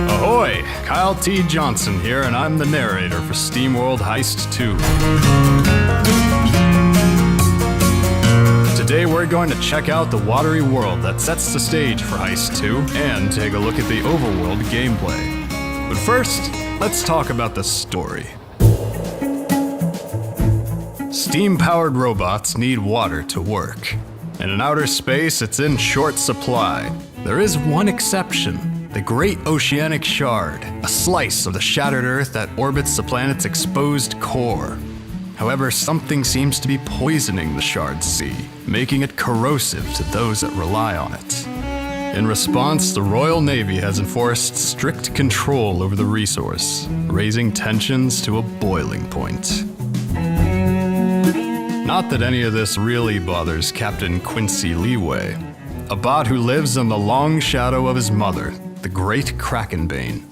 Ahoy! Kyle T. Johnson here, and I'm the narrator for SteamWorld Heist II. Today we're going to check out the watery world that sets the stage for Heist II, and take a look at the overworld gameplay. But first, let's talk about the story. Steam-powered robots need water to work. And in outer space, it's in short supply. There is one exception, the Great Oceanic Shard, a slice of the shattered Earth that orbits the planet's exposed core. However, something seems to be poisoning the Shard's sea, making it corrosive to those that rely on it. In response, the Royal Navy has enforced strict control over the resource, raising tensions to a boiling point. Not that any of this really bothers Captain Quincy Leeway, a bot who lives in the long shadow of his mother, the Great Krakenbane.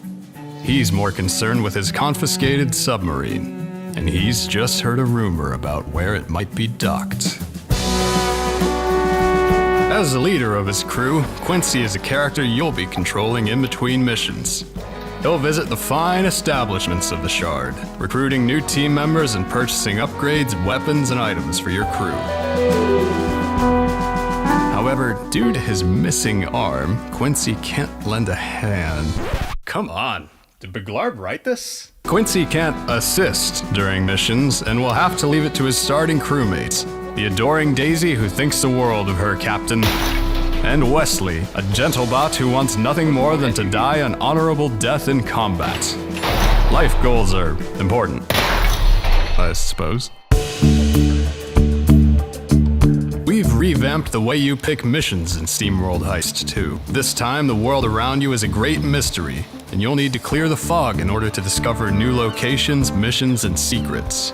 He's more concerned with his confiscated submarine, and he's just heard a rumor about where it might be docked. As the leader of his crew, Quincy is a character you'll be controlling in between missions. He'll visit the fine establishments of the Shard, recruiting new team members and purchasing upgrades, weapons, and items for your crew. However, due to his missing arm, Quincy can't lend a hand. Come on, did Beglarb write this? Quincy can't assist during missions, and will have to leave it to his starting crewmates, the adoring Daisy who thinks the world of her captain, and Wesley, a gentle bot who wants nothing more than to die an honorable death in combat. Life goals are important, I suppose. We've revamped the way you pick missions in SteamWorld Heist II. This time, the world around you is a great mystery, and you'll need to clear the fog in order to discover new locations, missions, and secrets.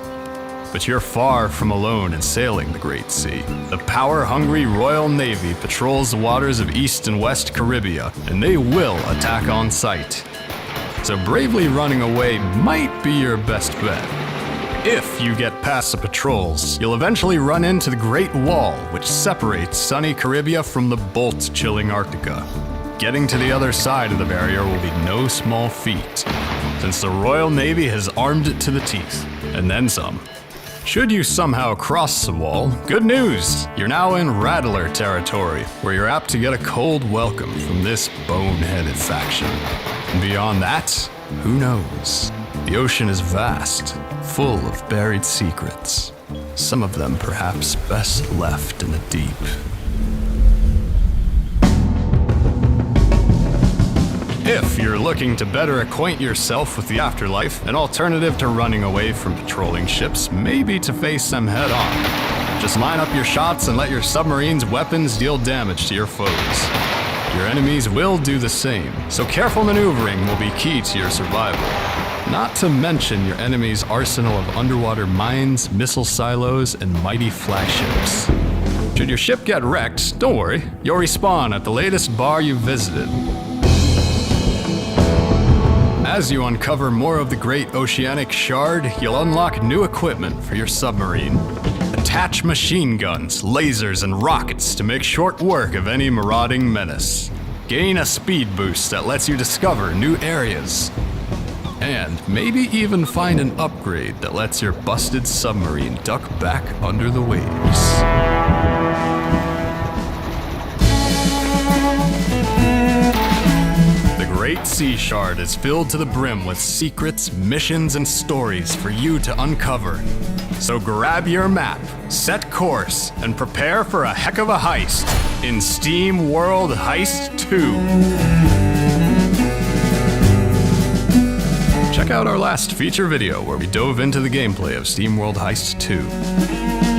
But you're far from alone in sailing the Great Sea. The power-hungry Royal Navy patrols the waters of East and West Caribbean, and they will attack on sight. So bravely running away might be your best bet. If you get past the patrols, you'll eventually run into the Great Wall, which separates sunny Caribbean from the bolt-chilling Arctica. Getting to the other side of the barrier will be no small feat, since the Royal Navy has armed it to the teeth, and then some. Should you somehow cross the wall, good news! You're now in Rattler territory, where you're apt to get a cold welcome from this boneheaded faction. And beyond that, who knows? The ocean is vast, full of buried secrets. Some of them perhaps best left in the deep. If you're looking to better acquaint yourself with the afterlife, an alternative to running away from patrolling ships may be to face them head on. Just line up your shots and let your submarine's weapons deal damage to your foes. Your enemies will do the same, so careful maneuvering will be key to your survival. Not to mention your enemy's arsenal of underwater mines, missile silos, and mighty flagships. Should your ship get wrecked, don't worry, you'll respawn at the latest bar you visited. As you uncover more of the Great Oceanic Shard, you'll unlock new equipment for your submarine. Attach machine guns, lasers, and rockets to make short work of any marauding menace. Gain a speed boost that lets you discover new areas. And maybe even find an upgrade that lets your busted submarine duck back under the waves. The Great Sea Shard is filled to the brim with secrets, missions, and stories for you to uncover. So grab your map, set course, and prepare for a heck of a heist in SteamWorld Heist II. Check out our last feature video where we dove into the gameplay of SteamWorld Heist II.